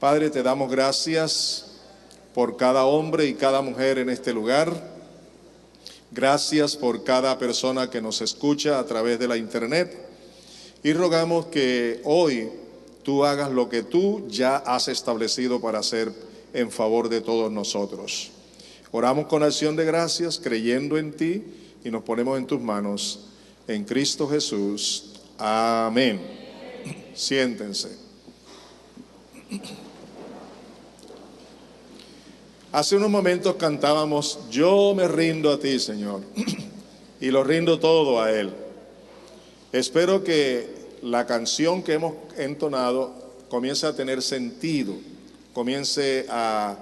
Padre, te damos gracias por cada hombre y cada mujer en este lugar. Gracias por cada persona que nos escucha a través de la internet. Y rogamos que hoy tú hagas lo que tú ya has establecido para hacer en favor de todos nosotros. Oramos con acción de gracias, creyendo en ti, y nos ponemos en tus manos, en Cristo Jesús. Amén. Siéntense. Hace unos momentos cantábamos, yo me rindo a ti, Señor, y lo rindo todo a Él. Espero que la canción que hemos entonado comience a tener sentido, comience a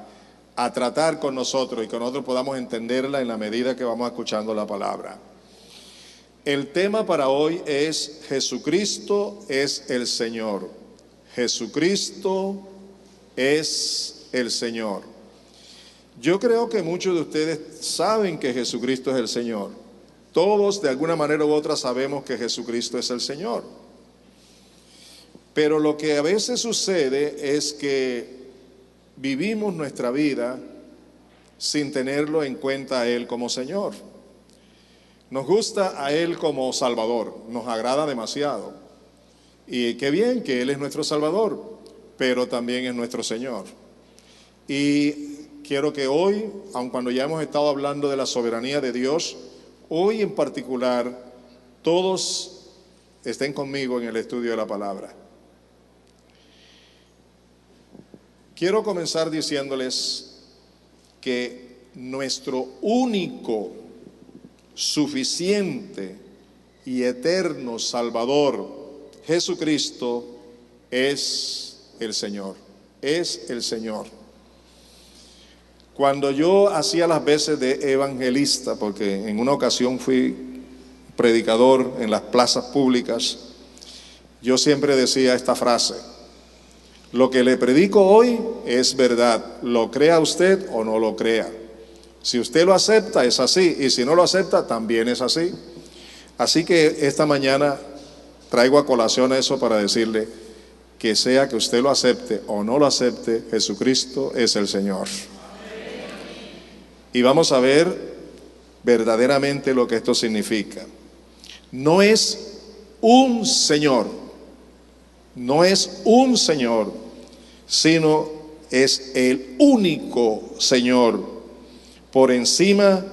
tratar con nosotros y que nosotros podamos entenderla en la medida que vamos escuchando la palabra. El tema para hoy es Jesucristo es el Señor. Jesucristo es el Señor. Yo creo que muchos de ustedes saben que Jesucristo es el Señor. Todos de alguna manera u otra sabemos que Jesucristo es el Señor. Pero lo que a veces sucede es que vivimos nuestra vida sin tenerlo en cuenta a Él como Señor. Nos gusta a Él como Salvador, nos agrada demasiado. Y qué bien que Él es nuestro Salvador, pero también es nuestro Señor. Y quiero que hoy, aun cuando ya hemos estado hablando de la soberanía de Dios, hoy en particular, todos estén conmigo en el estudio de la palabra. Quiero comenzar diciéndoles que nuestro único, suficiente y eterno Salvador, Jesucristo, es el Señor. Es el Señor. Cuando yo hacía las veces de evangelista, porque en una ocasión fui predicador en las plazas públicas, yo siempre decía esta frase: lo que le predico hoy es verdad, lo crea usted o no lo crea. Si usted lo acepta, es así, y si no lo acepta, también es así. Así que esta mañana traigo a colación eso para decirle que sea que usted lo acepte o no lo acepte, Jesucristo es el Señor. Y vamos a ver verdaderamente lo que esto significa. No es un Señor, no es un Señor, sino es el único Señor, por encima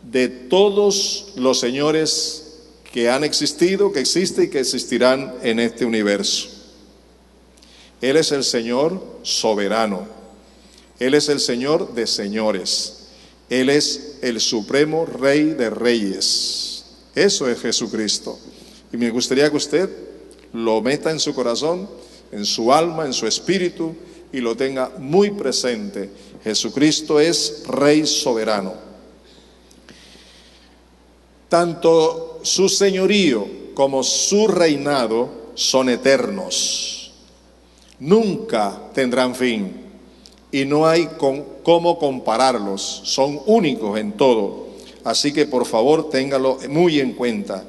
de todos los señores que han existido, que existen y que existirán en este universo. Él es el Señor soberano, Él es el Señor de señores. Él es el supremo Rey de reyes. Eso es Jesucristo. Y me gustaría que usted lo meta en su corazón, en su alma, en su espíritu, y lo tenga muy presente. Jesucristo es Rey soberano. Tanto su señorío como su reinado son eternos. Nunca tendrán fin. Y no hay cómo compararlos, son únicos en todo. Así que por favor téngalo muy en cuenta.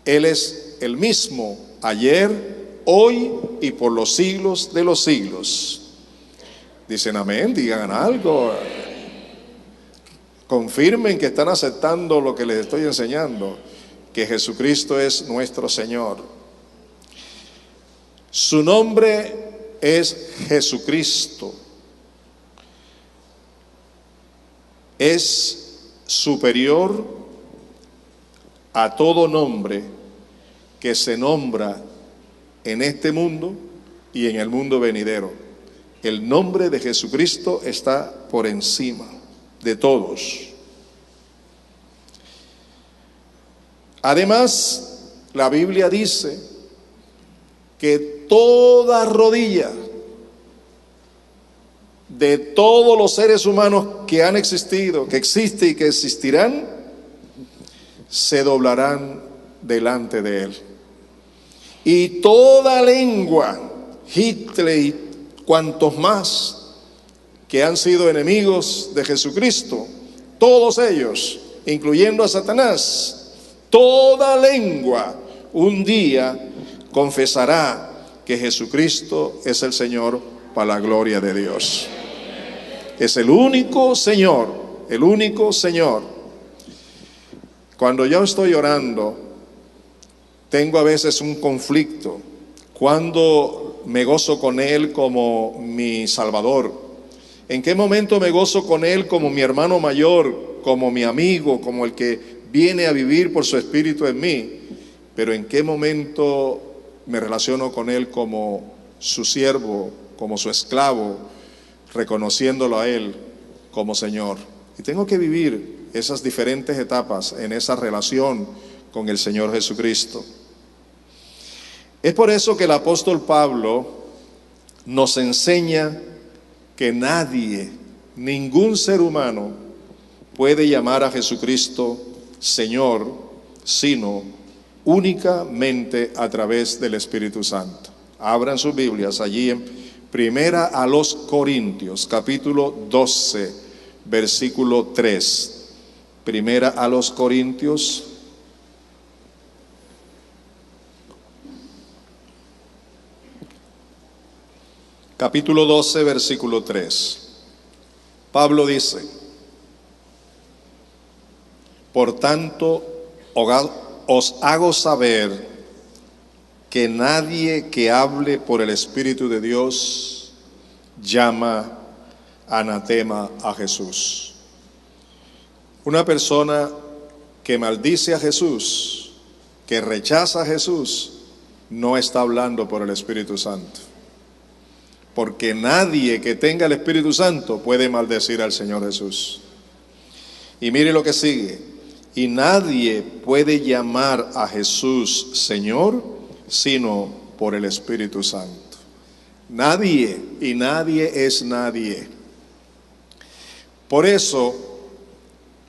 Él es el mismo ayer, hoy y por los siglos de los siglos. Dicen amén, digan algo. Confirmen que están aceptando lo que les estoy enseñando, que Jesucristo es nuestro Señor. Su nombre es Jesucristo. Es superior a todo nombre que se nombra en este mundo y en el mundo venidero. El nombre de Jesucristo está por encima de todos. Además, la Biblia dice que toda rodilla de todos los seres humanos que han existido, que existen y que existirán, se doblarán delante de Él. Y toda lengua, Hitler y cuantos más que han sido enemigos de Jesucristo, todos ellos, incluyendo a Satanás, toda lengua un día confesará que Jesucristo es el Señor para la gloria de Dios. Es el único Señor, el único Señor. Cuando yo estoy orando, tengo a veces un conflicto. Cuando me gozo con Él como mi Salvador, ¿en qué momento me gozo con Él como mi hermano mayor, como mi amigo, como el que viene a vivir por su Espíritu en mí? Pero ¿en qué momento me relaciono con Él como su siervo, como su esclavo, reconociéndolo a Él como Señor? Y tengo que vivir esas diferentes etapas en esa relación con el Señor Jesucristo. Es por eso que el apóstol Pablo nos enseña que nadie, ningún ser humano puede llamar a Jesucristo Señor, sino únicamente a través del Espíritu Santo. Abran sus Biblias allí en Primera a los Corintios, capítulo 12, versículo 3. Primera a los Corintios, capítulo 12, versículo 3. Pablo dice: por tanto, os hago saber que nadie que hable por el Espíritu de Dios llama anatema a Jesús. Una persona que maldice a Jesús, que rechaza a Jesús, no está hablando por el Espíritu Santo. Porque nadie que tenga el Espíritu Santo puede maldecir al Señor Jesús. Y mire lo que sigue: y nadie puede llamar a Jesús Señor sino por el Espíritu Santo. Nadie, y nadie es nadie. Por eso,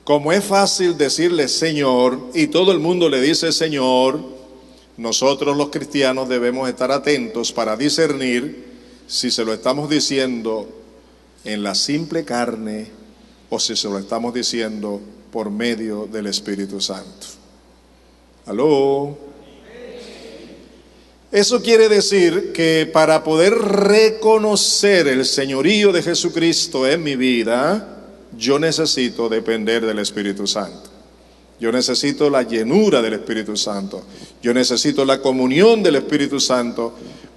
como es fácil decirle Señor y todo el mundo le dice Señor, nosotros los cristianos debemos estar atentos para discernir si se lo estamos diciendo en la simple carne o si se lo estamos diciendo por medio del Espíritu Santo. ¿Aló? Eso quiere decir que para poder reconocer el señorío de Jesucristo en mi vida, yo necesito depender del Espíritu Santo. Yo necesito la llenura del Espíritu Santo. Yo necesito la comunión del Espíritu Santo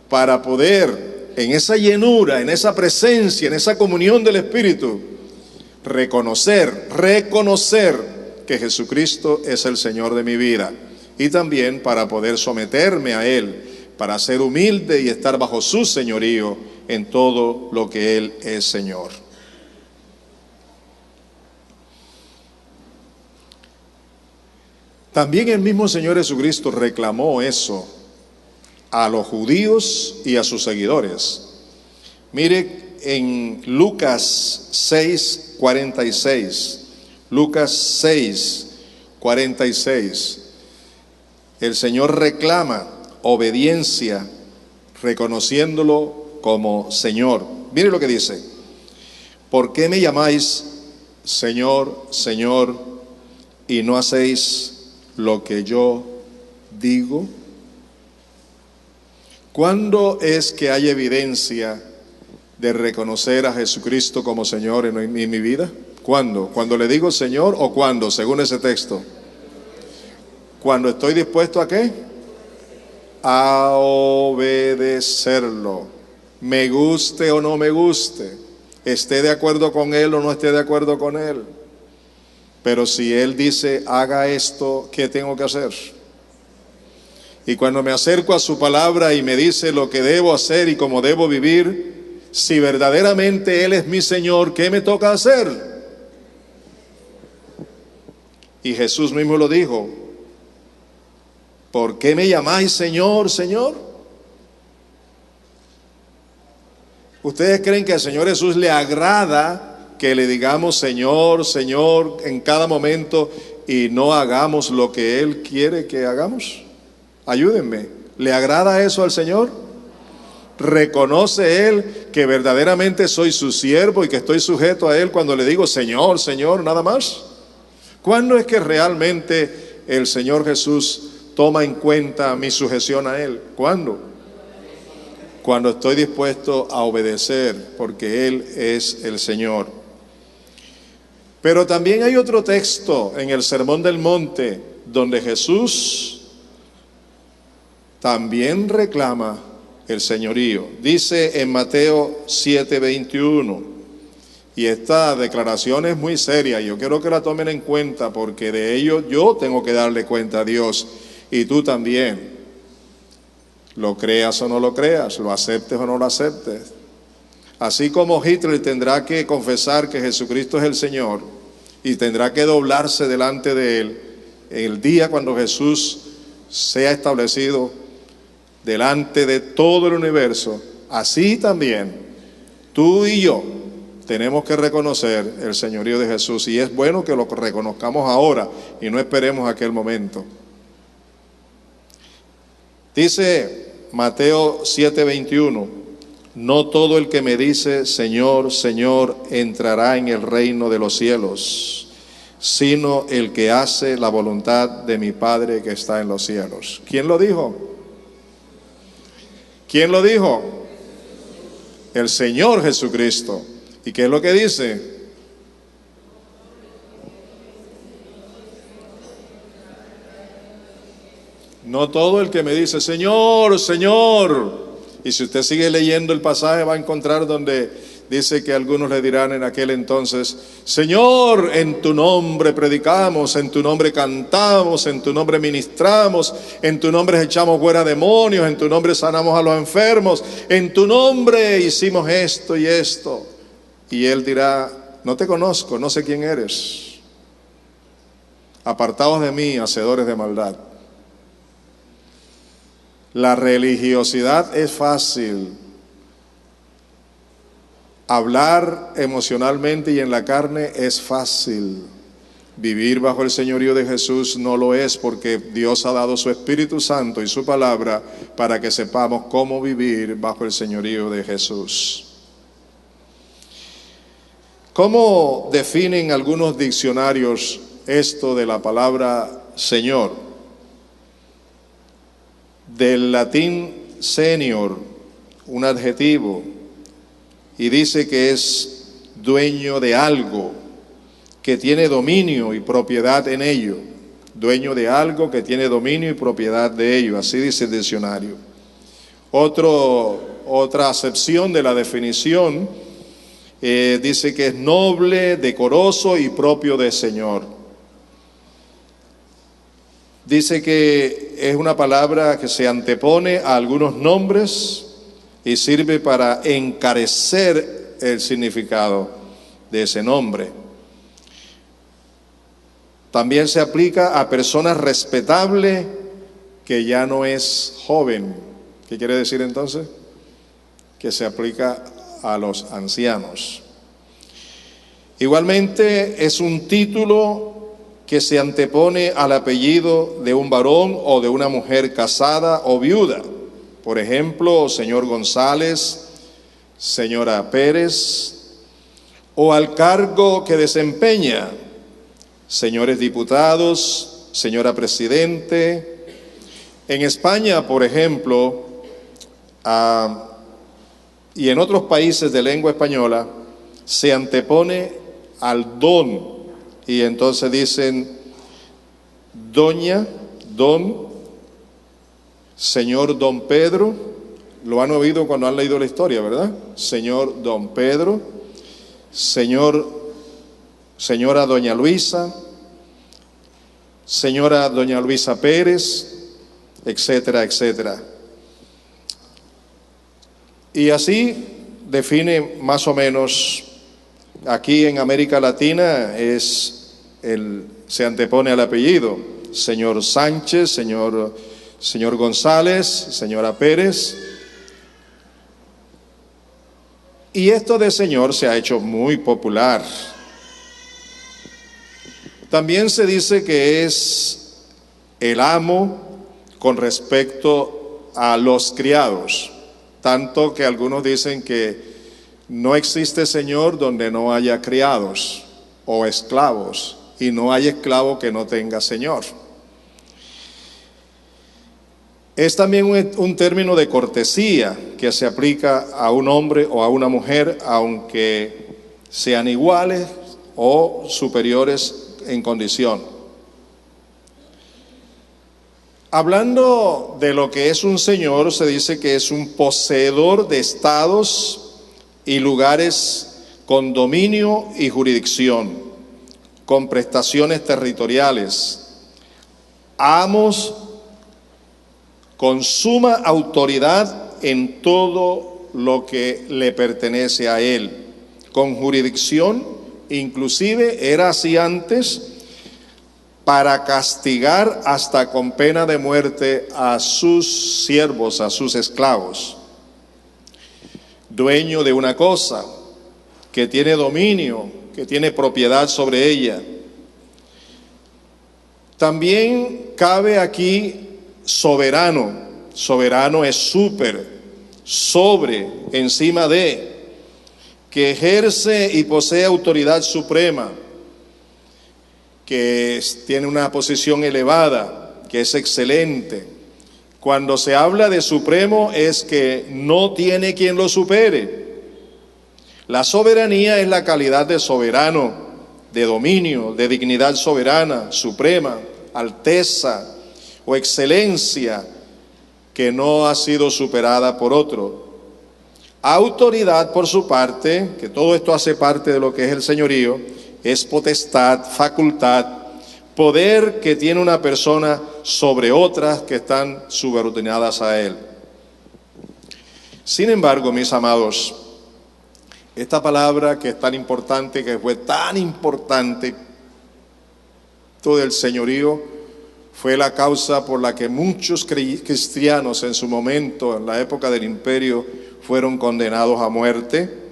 para poder, en esa llenura, en esa presencia, en esa comunión del Espíritu, reconocer que Jesucristo es el Señor de mi vida. Y también para poder someterme a Él, para ser humilde y estar bajo su señorío en todo lo que Él es Señor. También el mismo Señor Jesucristo reclamó eso a los judíos y a sus seguidores. Mire en Lucas 6:46, Lucas 6:46, el Señor reclama obediencia, reconociéndolo como Señor. Mire lo que dice: ¿por qué me llamáis Señor, Señor, y no hacéis lo que yo digo? ¿Cuándo es que hay evidencia de reconocer a Jesucristo como Señor en mi vida? ¿Cuándo? ¿Cuando le digo Señor o cuándo? Según ese texto. ¿Cuando estoy dispuesto a qué? A obedecerlo. Me guste o no me guste. Esté de acuerdo con Él o no esté de acuerdo con Él. Pero si Él dice haga esto, ¿qué tengo que hacer? Y cuando me acerco a su palabra y me dice lo que debo hacer y cómo debo vivir, si verdaderamente Él es mi Señor, ¿qué me toca hacer? Y Jesús mismo lo dijo: ¿por qué me llamáis Señor, Señor? ¿Ustedes creen que al Señor Jesús le agrada que le digamos Señor, Señor en cada momento y no hagamos lo que Él quiere que hagamos? Ayúdenme, ¿le agrada eso al Señor? ¿Reconoce Él que verdaderamente soy su siervo y que estoy sujeto a Él cuando le digo Señor, Señor, nada más? ¿Cuándo es que realmente el Señor Jesús toma en cuenta mi sujeción a Él? ¿Cuándo? cuando estoy dispuesto a obedecer, porque Él es el Señor. Pero también hay otro texto en el Sermón del Monte donde Jesús también reclama el señorío. Dice en Mateo 7:21, y esta declaración es muy seria, yo quiero que la tomen en cuenta porque de ello yo tengo que darle cuenta a Dios y tú también. Lo creas o no lo creas, lo aceptes o no lo aceptes. Así como Hitler tendrá que confesar que Jesucristo es el Señor y tendrá que doblarse delante de Él, el día cuando Jesús sea establecido delante de todo el universo, así también tú y yo tenemos que reconocer el señorío de Jesús, y es bueno que lo reconozcamos ahora y no esperemos aquel momento. Dice Mateo 7:21, no todo el que me dice Señor, Señor entrará en el reino de los cielos, sino el que hace la voluntad de mi Padre que está en los cielos. ¿Quién lo dijo? ¿Quién lo dijo? El Señor Jesucristo. ¿Y qué es lo que dice? No todo el que me dice Señor, Señor. Y si usted sigue leyendo el pasaje va a encontrar donde dice que algunos le dirán en aquel entonces, Señor, en tu nombre predicamos, en tu nombre cantamos, en tu nombre ministramos, en tu nombre echamos fuera demonios, en tu nombre sanamos a los enfermos, en tu nombre hicimos esto y esto. Y él dirá, no te conozco, no sé quién eres. Apartaos de mí, hacedores de maldad. La religiosidad es fácil. Hablar emocionalmente y en la carne es fácil. Vivir bajo el señorío de Jesús no lo es, porque Dios ha dado su Espíritu Santo y su palabra para que sepamos cómo vivir bajo el señorío de Jesús. ¿Cómo definen algunos diccionarios esto de la palabra Señor? Del latín senior, un adjetivo, y dice que es dueño de algo, que tiene dominio y propiedad en ello. Dueño de algo que tiene dominio y propiedad de ello, así dice el diccionario. Otra acepción de la definición dice que es noble, decoroso y propio de Señor. Dice que es una palabra que se antepone a algunos nombres y sirve para encarecer el significado de ese nombre. También se aplica a personas respetables que ya no es joven. ¿Qué quiere decir entonces? Que se aplica a los ancianos. Igualmente es un título que se antepone al apellido de un varón o de una mujer casada o viuda. Por ejemplo, señor González, señora Pérez, o al cargo que desempeña, señores diputados, señora presidente. En España, por ejemplo, y en otros países de lengua española, se antepone al don, y entonces dicen doña, don, señor don Pedro. Lo han oído cuando han leído la historia, ¿verdad? Señor don Pedro, señora doña Luisa, señora doña Luisa Pérez, etcétera, etcétera. Y así define más o menos, aquí en América Latina se antepone al apellido, señor Sánchez, señor González, señora Pérez. Y esto de señor se ha hecho muy popular. También se dice que es el amo con respecto a los criados, tanto que algunos dicen que no existe señor donde no haya criados o esclavos, y no hay esclavo que no tenga señor. Es también un término de cortesía que se aplica a un hombre o a una mujer, aunque sean iguales o superiores en condición. Hablando de lo que es un señor, se dice que es un poseedor de estados y lugares con dominio y jurisdicción, con prestaciones territoriales, amos con suma autoridad en todo lo que le pertenece a él, con jurisdicción, inclusive era así antes, para castigar hasta con pena de muerte a sus siervos, a sus esclavos. Dueño de una cosa, que tiene dominio, que tiene propiedad sobre ella. También cabe aquí soberano. Soberano es sobre, encima de, que ejerce y posee autoridad suprema, que tiene una posición elevada, que es excelente. Cuando se habla de supremo es que no tiene quien lo supere. La soberanía es la calidad de soberano, de dominio, de dignidad soberana, suprema, alteza o excelencia que no ha sido superada por otro. Autoridad, por su parte, que todo esto hace parte de lo que es el señorío, es potestad, facultad, poder que tiene una persona sobre otras que están subordinadas a él. Sin embargo, mis amados, esta palabra que es tan importante, que fue tan importante, todo el señorío, fue la causa por la que muchos cristianos en su momento, en la época del imperio, fueron condenados a muerte.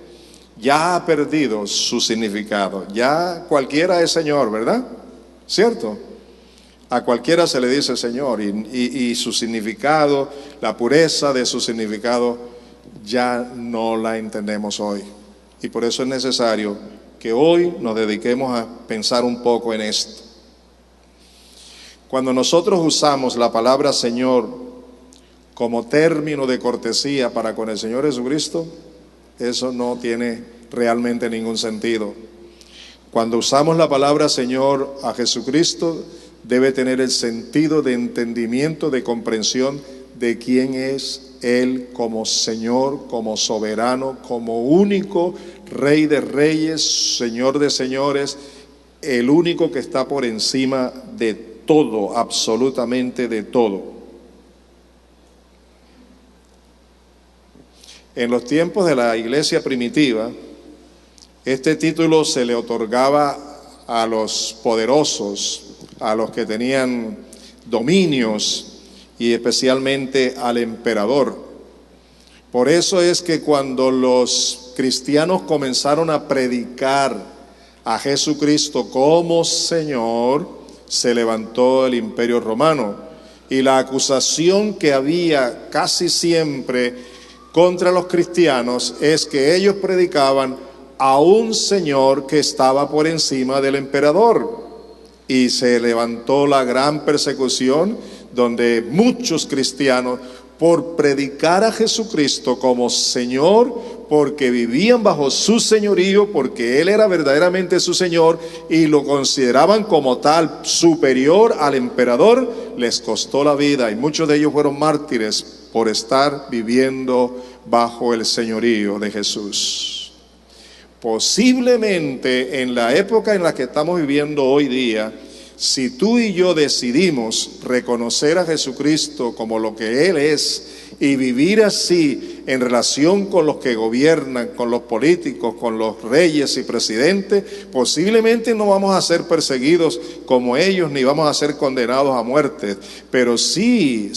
Ya ha perdido su significado. Ya cualquiera es Señor, ¿verdad? ¿Cierto? A cualquiera se le dice Señor y su significado, la pureza de su significado, ya no la entendemos hoy. Y por eso es necesario que hoy nos dediquemos a pensar un poco en esto. Cuando nosotros usamos la palabra Señor como término de cortesía para con el Señor Jesucristo, eso no tiene realmente ningún sentido. Cuando usamos la palabra Señor a Jesucristo, debe tener el sentido de entendimiento, de comprensión de quién es Él como Señor, como soberano, como único Rey de reyes, Señor de señores, el único que está por encima de todo, absolutamente de todo. En los tiempos de la iglesia primitiva, este título se le otorgaba a los poderosos, a los que tenían dominios y especialmente al emperador. Por eso es que cuando los cristianos comenzaron a predicar a Jesucristo como Señor, se levantó el Imperio Romano y la acusación que había casi siempre contra los cristianos es que ellos predicaban a un Señor que estaba por encima del emperador, y se levantó la gran persecución donde muchos cristianos, por predicar a Jesucristo como Señor, porque vivían bajo su señorío, porque Él era verdaderamente su Señor y lo consideraban como tal superior al emperador, les costó la vida y muchos de ellos fueron mártires por estar viviendo bajo el señorío de Jesús. Posiblemente en la época en la que estamos viviendo hoy día, si tú y yo decidimos reconocer a Jesucristo como lo que Él es y vivir así en relación con los que gobiernan, con los políticos, con los reyes y presidentes, posiblemente no vamos a ser perseguidos como ellos ni vamos a ser condenados a muerte, pero sí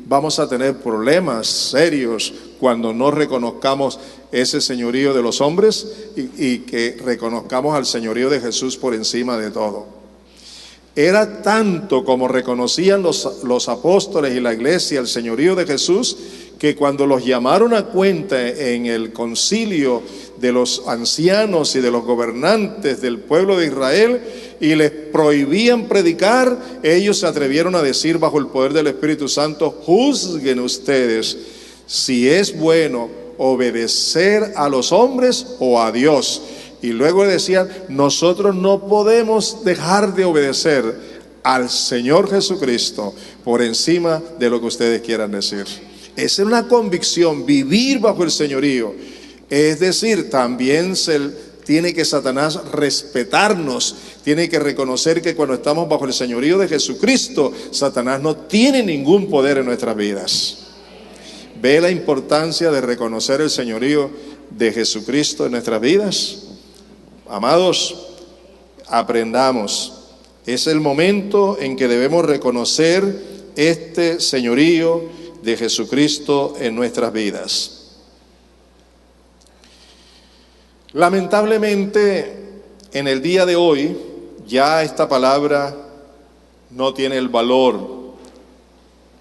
vamos a tener problemas serios cuando no reconozcamos ese señorío de los hombres y que reconozcamos al señorío de Jesús por encima de todo. Era tanto como reconocían los apóstoles y la iglesia el señorío de Jesús, que cuando los llamaron a cuenta en el concilio de los ancianos y de los gobernantes del pueblo de Israel, y les prohibían predicar, ellos se atrevieron a decir bajo el poder del Espíritu Santo: juzguen ustedes si es bueno obedecer a los hombres o a Dios. Y luego decían: nosotros no podemos dejar de obedecer al Señor Jesucristo por encima de lo que ustedes quieran decir. Esa es una convicción, vivir bajo el señorío. Es decir, también tiene que Satanás respetarnos, tiene que reconocer que cuando estamos bajo el señorío de Jesucristo, Satanás no tiene ningún poder en nuestras vidas. ¿Ve la importancia de reconocer el señorío de Jesucristo en nuestras vidas? Amados, aprendamos. Es el momento en que debemos reconocer este señorío de Jesucristo en nuestras vidas. Lamentablemente, en el día de hoy, ya esta palabra no tiene el valor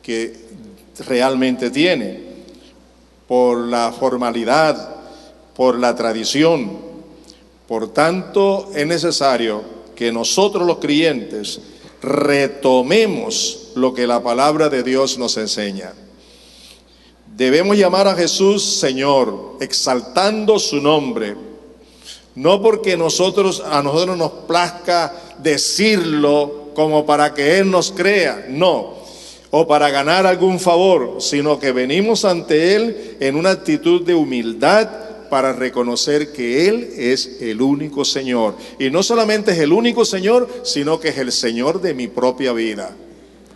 que realmente tiene, por la formalidad, por la tradición. Por tanto, es necesario que nosotros los creyentes retomemos lo que la palabra de Dios nos enseña. Debemos llamar a Jesús Señor, exaltando su nombre. No porque a nosotros nos plazca decirlo como para que Él nos crea, no, o para ganar algún favor, sino que venimos ante Él en una actitud de humildad para reconocer que Él es el único Señor. Y no solamente es el único Señor, sino que es el Señor de mi propia vida.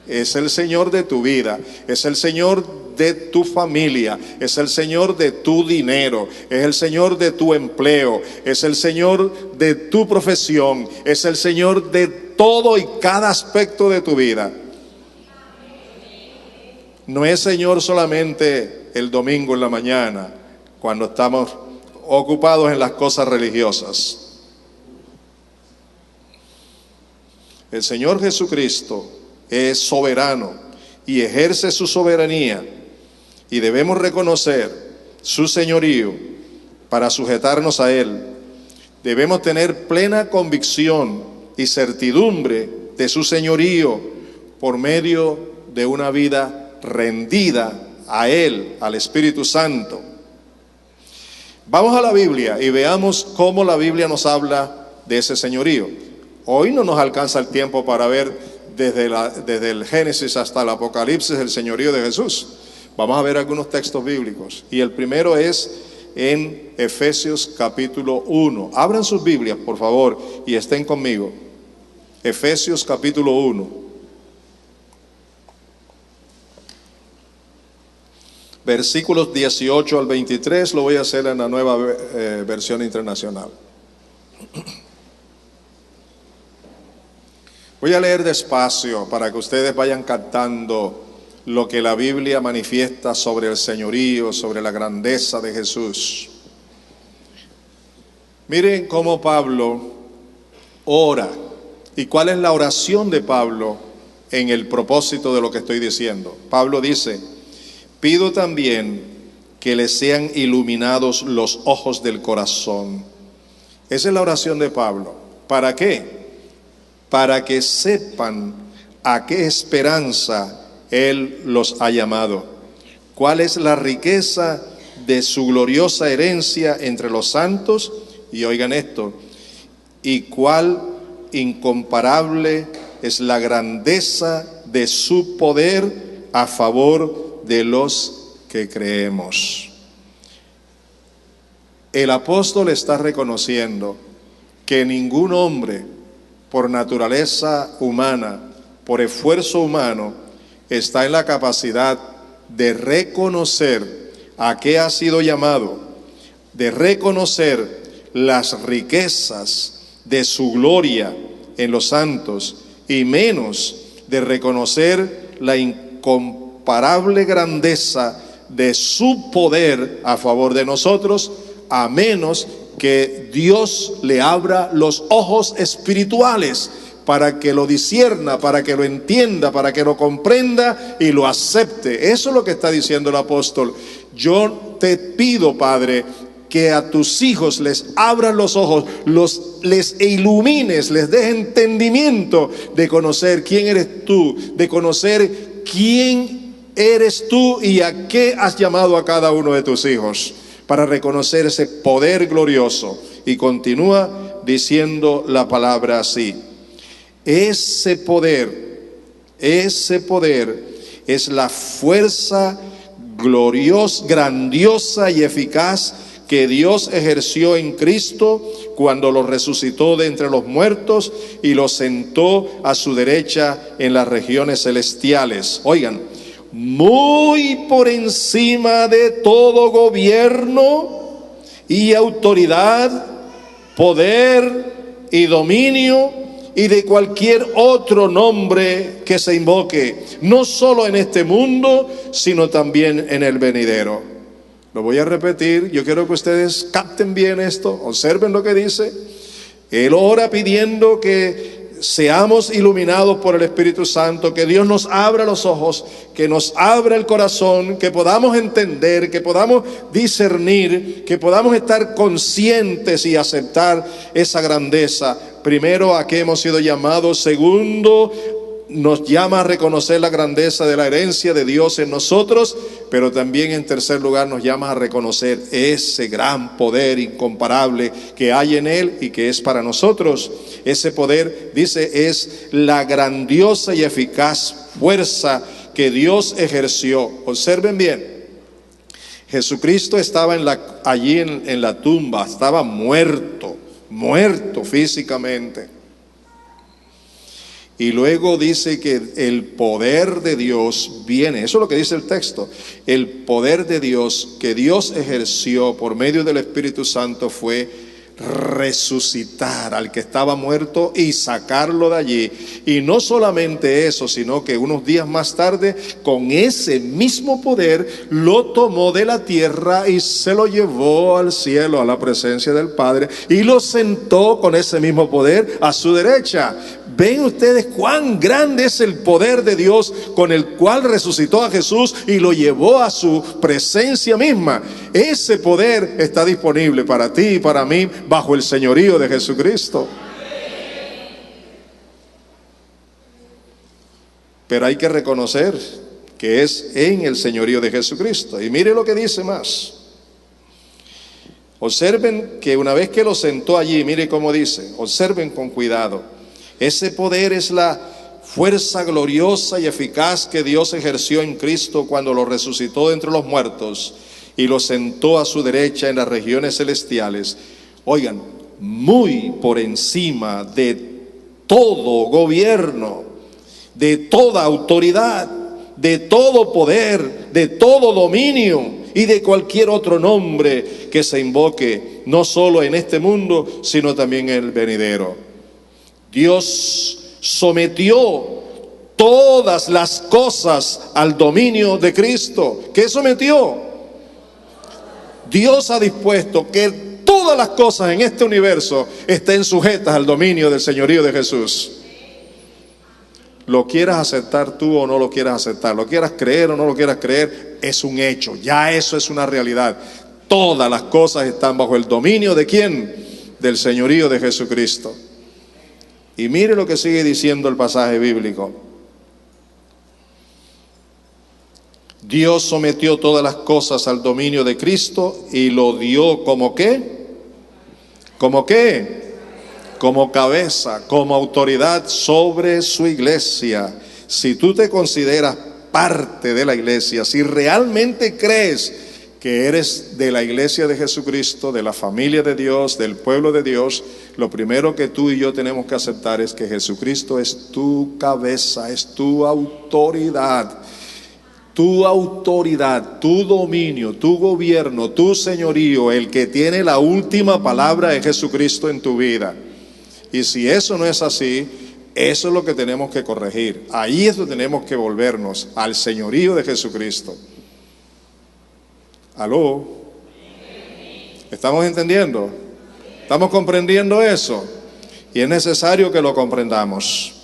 Es el Señor de tu vida, es el Señor de tu familia, es el Señor de tu dinero, es el Señor de tu empleo, es el Señor de tu profesión, es el Señor de todo y cada aspecto de tu vida. No es Señor solamente el domingo en la mañana, cuando estamos ocupados en las cosas religiosas. El Señor Jesucristo es soberano y ejerce su soberanía, y debemos reconocer su señorío para sujetarnos a Él. Debemos tener plena convicción y certidumbre de su señorío por medio de una vida rendida a Él, al Espíritu Santo. Vamos a la Biblia y veamos cómo la Biblia nos habla de ese señorío. Hoy no nos alcanza el tiempo para ver desde el Génesis hasta el Apocalipsis el señorío de Jesús. Vamos a ver algunos textos bíblicos, y el primero es en Efesios capítulo 1. Abran sus Biblias, por favor, y estén conmigo. Efesios capítulo 1. Versículos 18 al 23, lo voy a hacer en la nueva versión internacional. Voy a leer despacio para que ustedes vayan captando lo que la Biblia manifiesta sobre el señorío, sobre la grandeza de Jesús. Miren cómo Pablo ora y cuál es la oración de Pablo en el propósito de lo que estoy diciendo. Pablo dice: pido también que les sean iluminados los ojos del corazón. Esa es la oración de Pablo. ¿Para qué? Para que sepan a qué esperanza Él los ha llamado, cuál es la riqueza de su gloriosa herencia entre los santos, y oigan esto, y cuál incomparable es la grandeza de su poder a favor de los que creemos. El apóstol está reconociendo que ningún hombre, por naturaleza humana, por esfuerzo humano, está en la capacidad de reconocer a qué ha sido llamado, de reconocer las riquezas de su gloria en los santos, y menos de reconocer la incomparable grandeza de su poder a favor de nosotros, a menos que Dios le abra los ojos espirituales para que lo discierna, para que lo entienda, para que lo comprenda y lo acepte. Eso es lo que está diciendo el apóstol. Yo te pido, Padre, que a tus hijos les abran los ojos, les ilumines, les des entendimiento de conocer quién eres tú, de conocer quién eres tú y a qué has llamado a cada uno de tus hijos, para reconocer ese poder glorioso. Y continúa diciendo la palabra así: ese poder es la fuerza gloriosa, grandiosa y eficaz que Dios ejerció en Cristo cuando lo resucitó de entre los muertos y lo sentó a su derecha en las regiones celestiales. Oigan, muy por encima de todo gobierno y autoridad, poder y dominio y de cualquier otro nombre que se invoque, no solo en este mundo, sino también en el venidero. Lo voy a repetir, yo quiero que ustedes capten bien esto, observen lo que dice. Él ora pidiendo que seamos iluminados por el Espíritu Santo, que Dios nos abra los ojos, que nos abra el corazón, que podamos entender, que podamos discernir, que podamos estar conscientes y aceptar esa grandeza. Primero, a qué hemos sido llamados. Segundo, nos llama a reconocer la grandeza de la herencia de Dios en nosotros, pero también en tercer lugar nos llama a reconocer ese gran poder incomparable que hay en Él y que es para nosotros. Ese poder, dice, es la grandiosa y eficaz fuerza que Dios ejerció. Observen bien, Jesucristo estaba allí en la tumba, estaba muerto físicamente. Y luego dice que el poder de Dios viene, eso es lo que dice el texto, el poder de Dios que Dios ejerció por medio del Espíritu Santo fue resucitar al que estaba muerto y sacarlo de allí. Y no solamente eso, sino que unos días más tarde, con ese mismo poder, lo tomó de la tierra y se lo llevó al cielo, a la presencia del Padre, y lo sentó con ese mismo poder a su derecha. ¿Ven ustedes cuán grande es el poder de Dios con el cual resucitó a Jesús y lo llevó a su presencia misma? Ese poder está disponible para ti y para mí bajo el señorío de Jesucristo. Pero hay que reconocer que es en el señorío de Jesucristo. Y mire lo que dice más. Observen que una vez que lo sentó allí, mire cómo dice, observen con cuidado. Ese poder es la fuerza gloriosa y eficaz que Dios ejerció en Cristo cuando lo resucitó de entre los muertos y lo sentó a su derecha en las regiones celestiales. Oigan, muy por encima de todo gobierno, de toda autoridad, de todo poder, de todo dominio y de cualquier otro nombre que se invoque, no solo en este mundo, sino también en el venidero. Dios sometió todas las cosas al dominio de Cristo. ¿Qué sometió? Dios ha dispuesto que todas las cosas en este universo estén sujetas al dominio del señorío de Jesús. Lo quieras aceptar tú o no lo quieras aceptar, lo quieras creer o no lo quieras creer, es un hecho, ya eso es una realidad. Todas las cosas están bajo el dominio ¿de quién? Del señorío de Jesucristo. Y mire lo que sigue diciendo el pasaje bíblico. Dios sometió todas las cosas al dominio de Cristo y lo dio como ¿qué? ¿Como qué? Como cabeza, como autoridad sobre su iglesia. Si tú te consideras parte de la iglesia, si realmente crees que eres de la iglesia de Jesucristo, de la familia de Dios, del pueblo de Dios, lo primero que tú y yo tenemos que aceptar es que Jesucristo es tu cabeza, es tu autoridad, tu dominio, tu gobierno, tu señorío. El que tiene la última palabra es Jesucristo en tu vida. Y si eso no es así, eso es lo que tenemos que corregir. Ahí es donde tenemos que volvernos al señorío de Jesucristo. ¿Aló? ¿Estamos entendiendo? ¿Estamos comprendiendo eso? Y es necesario que lo comprendamos.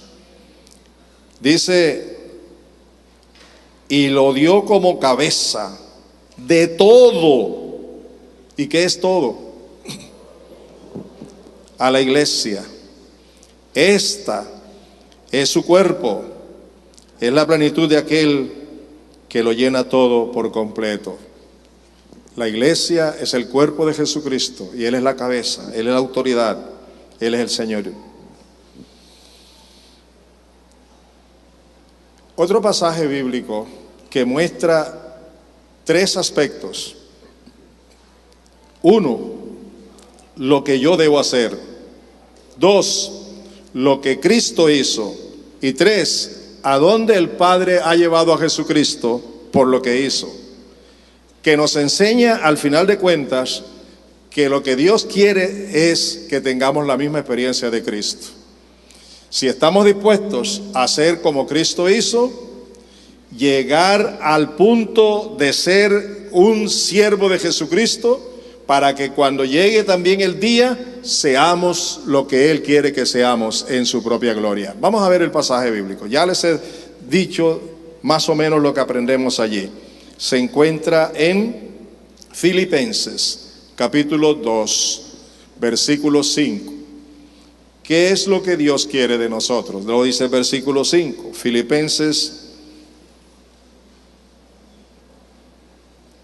Dice, y lo dio como cabeza de todo ¿Y qué es todo? A la iglesia. Esta es su cuerpo, es la plenitud de aquel que lo llena todo por completo. La iglesia es el cuerpo de Jesucristo y Él es la cabeza, Él es la autoridad, Él es el Señor. Otro pasaje bíblico que muestra tres aspectos. Uno, lo que yo debo hacer. Dos, lo que Cristo hizo. Y tres, a dónde el Padre ha llevado a Jesucristo por lo que hizo. Que nos enseña al final de cuentas que lo que Dios quiere es que tengamos la misma experiencia de Cristo. Si estamos dispuestos a hacer como Cristo hizo, llegar al punto de ser un siervo de Jesucristo, para que cuando llegue también el día, seamos lo que Él quiere que seamos en su propia gloria. Vamos a ver el pasaje bíblico. Ya les he dicho más o menos lo que aprendemos allí. Se encuentra en Filipenses, capítulo 2, versículo 5. ¿Qué es lo que Dios quiere de nosotros? Lo dice el versículo 5, Filipenses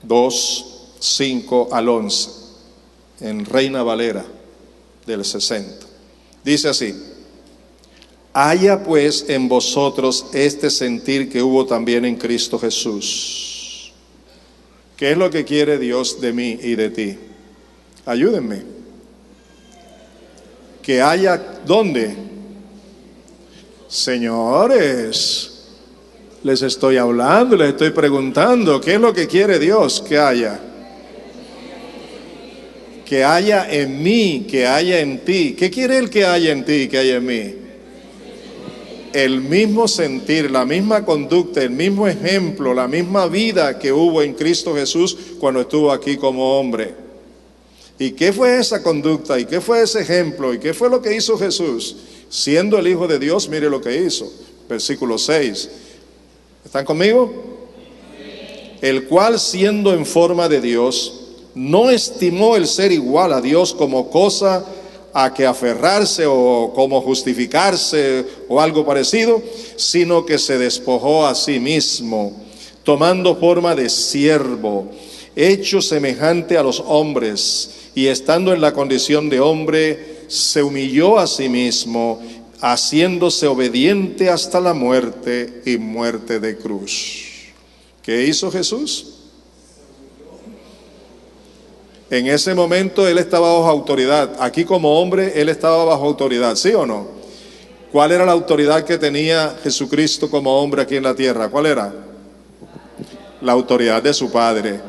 2, 5 al 11, en Reina Valera del 60. Dice así: haya pues en vosotros este sentir que hubo también en Cristo Jesús. ¿Qué es lo que quiere Dios de mí y de ti? Ayúdenme. Que haya, ¿dónde? Señores, les estoy hablando, les estoy preguntando, ¿qué es lo que quiere Dios que haya? Que haya en mí, que haya en ti. ¿Qué quiere Él que haya en ti y que haya en mí? El mismo sentir, la misma conducta, el mismo ejemplo, la misma vida que hubo en Cristo Jesús cuando estuvo aquí como hombre. ¿Y qué fue esa conducta? ¿Y qué fue ese ejemplo? ¿Y qué fue lo que hizo Jesús? Siendo el Hijo de Dios, mire lo que hizo. Versículo 6. ¿Están conmigo? El cual, siendo en forma de Dios, no estimó el ser igual a Dios como cosa a que aferrarse o como justificarse o algo parecido, sino que se despojó a sí mismo, tomando forma de siervo, hecho semejante a los hombres, y estando en la condición de hombre, se humilló a sí mismo, haciéndose obediente hasta la muerte y muerte de cruz. ¿Qué hizo Jesús? En ese momento Él estaba bajo autoridad. Aquí como hombre Él estaba bajo autoridad, ¿sí o no? ¿Cuál era la autoridad que tenía Jesucristo como hombre aquí en la tierra? ¿Cuál era? La autoridad de su Padre.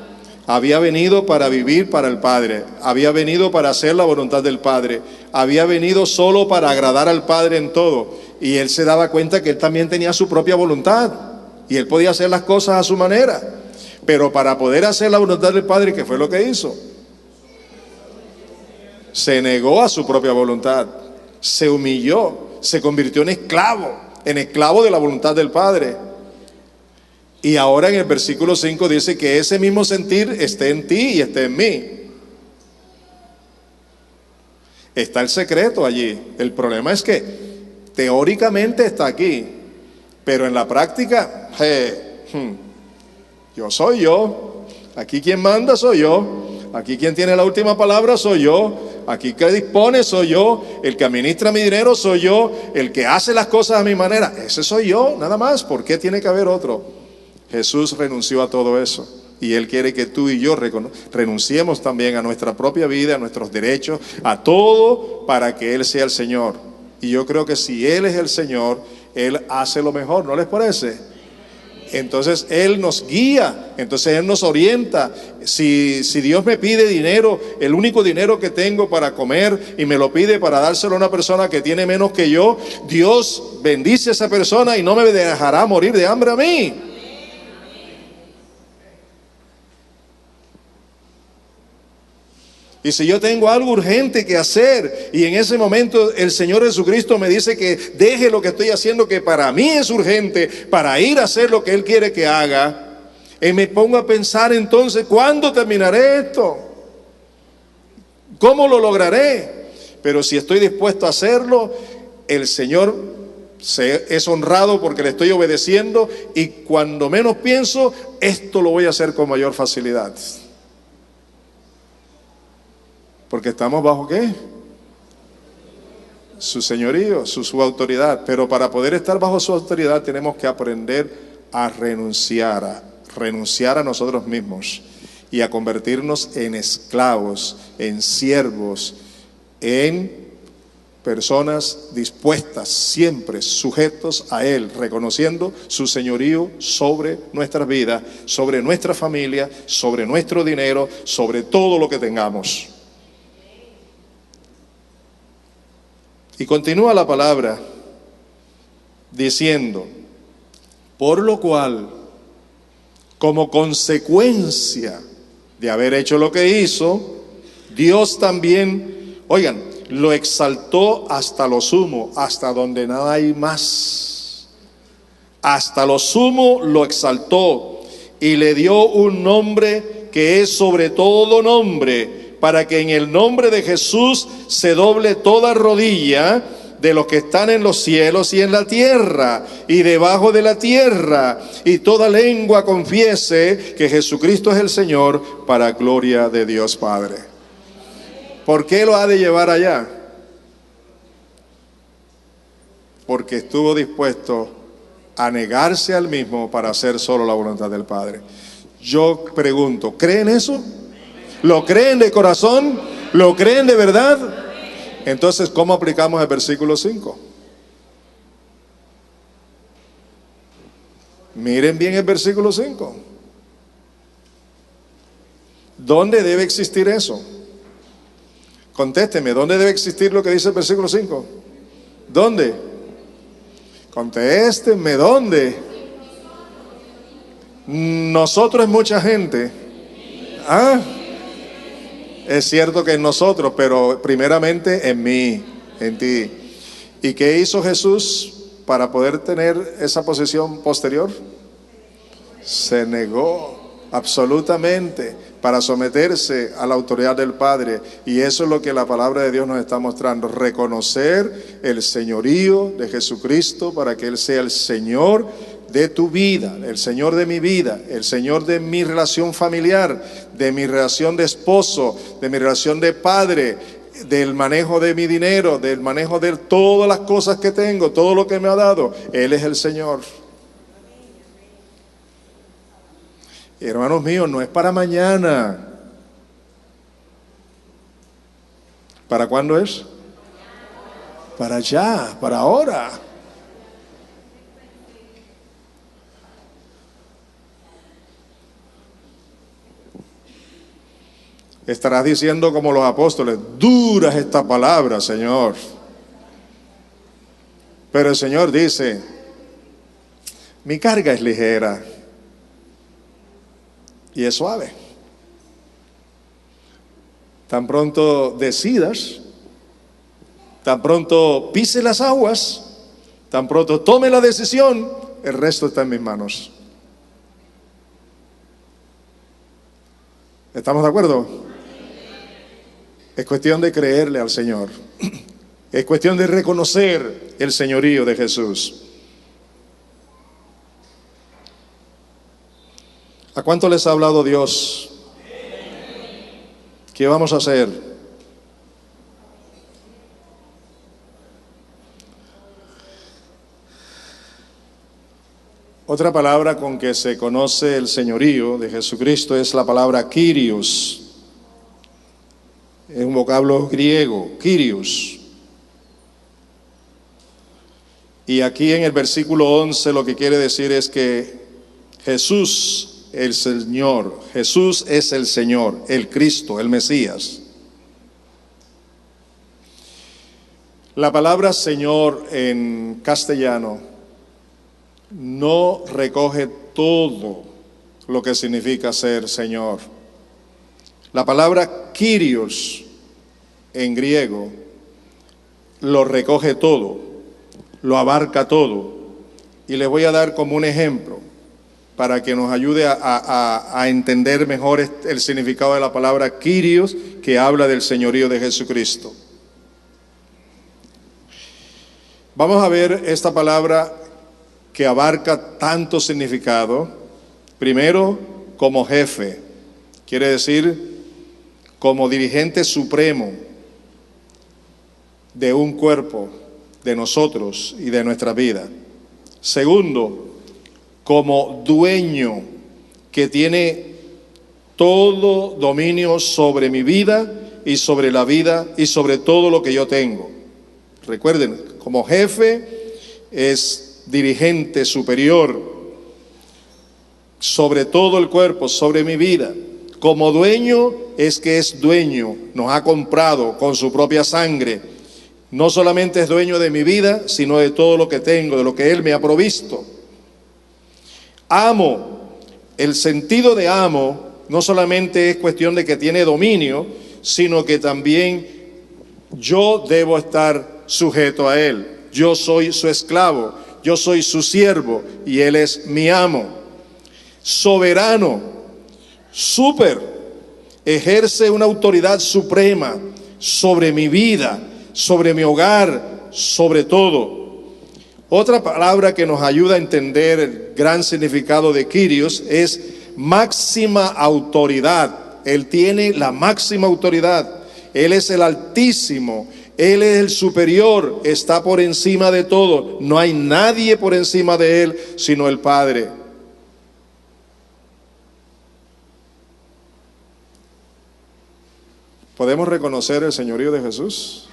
Había venido para vivir para el Padre. Había venido para hacer la voluntad del Padre. Había venido solo para agradar al Padre en todo. Y Él se daba cuenta que Él también tenía su propia voluntad. Y Él podía hacer las cosas a su manera. Pero para poder hacer la voluntad del Padre, ¿qué fue lo que hizo? Se negó a su propia voluntad, se humilló, se convirtió en esclavo de la voluntad del Padre. Y ahora en el versículo 5 dice que ese mismo sentir esté en ti y esté en mí. Está el secreto allí. El problema es que teóricamente está aquí, pero en la práctica, yo soy yo. Aquí quien manda soy yo. Aquí quien tiene la última palabra soy yo. Aquí que dispone soy yo. El que administra mi dinero soy yo. El que hace las cosas a mi manera, ese soy yo, nada más. ¿Por qué tiene que haber otro? Jesús renunció a todo eso. Y Él quiere que tú y yo renunciemos también a nuestra propia vida, a nuestros derechos, a todo, para que Él sea el Señor. Y yo creo que si Él es el Señor, Él hace lo mejor, ¿no les parece? Entonces Él nos guía, entonces Él nos orienta. Si Dios me pide dinero, el único dinero que tengo para comer, y me lo pide para dárselo a una persona que tiene menos que yo, Dios bendice a esa persona y no me dejará morir de hambre a mí. Y si yo tengo algo urgente que hacer y en ese momento el Señor Jesucristo me dice que deje lo que estoy haciendo, que para mí es urgente, para ir a hacer lo que Él quiere que haga, y me pongo a pensar entonces, ¿cuándo terminaré esto? ¿Cómo lo lograré? Pero si estoy dispuesto a hacerlo, el Señor es honrado porque le estoy obedeciendo, y cuando menos pienso, esto lo voy a hacer con mayor facilidad. Porque estamos bajo ¿qué? Su señorío, su autoridad. Pero para poder estar bajo su autoridad tenemos que aprender a renunciar a nosotros mismos y a convertirnos en esclavos, en siervos, en personas dispuestas, siempre sujetos a Él, reconociendo su señorío sobre nuestras vidas, sobre nuestra familia, sobre nuestro dinero, sobre todo lo que tengamos. Y continúa la palabra diciendo: por lo cual, como consecuencia de haber hecho lo que hizo, Dios también, oigan, lo exaltó hasta lo sumo, hasta donde no hay más. Hasta lo sumo lo exaltó y le dio un nombre que es sobre todo nombre, para que en el nombre de Jesús se doble toda rodilla de los que están en los cielos y en la tierra y debajo de la tierra, y toda lengua confiese que Jesucristo es el Señor, para gloria de Dios Padre. ¿Por qué lo ha de llevar allá? Porque estuvo dispuesto a negarse al mismo para hacer solo la voluntad del Padre. Yo pregunto, ¿creen eso? ¿Lo creen de corazón? ¿Lo creen de verdad? Entonces, ¿cómo aplicamos el versículo 5? Miren bien el versículo 5. ¿Dónde debe existir eso? Contésteme, ¿dónde debe existir lo que dice el versículo 5? ¿Dónde? Contésteme, ¿dónde? Nosotros es mucha gente. Es cierto que en nosotros, pero primeramente en mí, en ti. ¿Y qué hizo Jesús para poder tener esa posición posterior? Se negó absolutamente para someterse a la autoridad del Padre. Y eso es lo que la palabra de Dios nos está mostrando: reconocer el señorío de Jesucristo para que Él sea el Señor de tu vida, el Señor de mi vida, el Señor de mi relación familiar, de mi relación de esposo, de mi relación de padre, del manejo de mi dinero, del manejo de todas las cosas que tengo, todo lo que me ha dado. Él es el Señor. Hermanos míos, no es para mañana. ¿Para cuándo es? Para allá, para ahora. Estarás diciendo como los apóstoles: dura es esta palabra, Señor. Pero el Señor dice: mi carga es ligera y es suave. Tan pronto decidas, tan pronto pise las aguas, tan pronto tome la decisión, el resto está en mis manos. ¿Estamos de acuerdo? Es cuestión de creerle al Señor. Es cuestión de reconocer el señorío de Jesús. ¿A cuánto les ha hablado Dios? ¿Qué vamos a hacer? Otra palabra con que se conoce el señorío de Jesucristo es la palabra Kyrios. Es un vocablo griego, Kyrios. Y aquí en el versículo 11 lo que quiere decir es que Jesús, el Señor, Jesús es el Señor, el Cristo, el Mesías. La palabra Señor en castellano no recoge todo lo que significa ser Señor. La palabra Kyrios en griego lo recoge todo, lo abarca todo. Y les voy a dar como un ejemplo para que nos ayude a entender mejor el significado de la palabra Kyrios, que habla del señorío de Jesucristo. Vamos a ver esta palabra que abarca tanto significado. Primero, como jefe, quiere decir como dirigente supremo de un cuerpo, de nosotros y de nuestra vida. Segundo, como dueño que tiene todo dominio sobre mi vida y sobre la vida y sobre todo lo que yo tengo. Recuerden, como jefe es dirigente superior sobre todo el cuerpo, sobre mi vida. Como dueño es que es dueño, nos ha comprado con su propia sangre. No solamente es dueño de mi vida, sino de todo lo que tengo, de lo que Él me ha provisto. Amo, el sentido de amo no solamente es cuestión de que tiene dominio, sino que también yo debo estar sujeto a Él. Yo soy su esclavo, yo soy su siervo y Él es mi amo. Soberano, ejerce una autoridad suprema sobre mi vida, sobre mi hogar, sobre todo. Otra palabra que nos ayuda a entender el gran significado de Kyrios es máxima autoridad. Él tiene la máxima autoridad. Él es el Altísimo. Él es el superior. Está por encima de todo. No hay nadie por encima de Él sino el Padre. ¿Podemos reconocer el señorío de Jesús?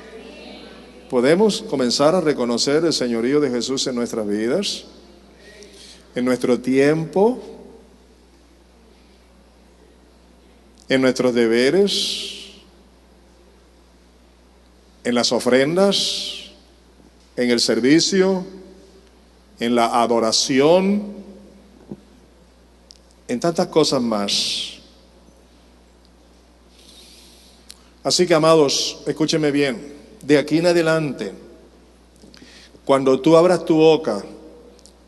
¿Podemos comenzar a reconocer el señorío de Jesús en nuestras vidas? En nuestro tiempo, en nuestros deberes, en las ofrendas, en el servicio, en la adoración, en tantas cosas más. Así que, amados, escúcheme bien. De aquí en adelante, cuando tú abras tu boca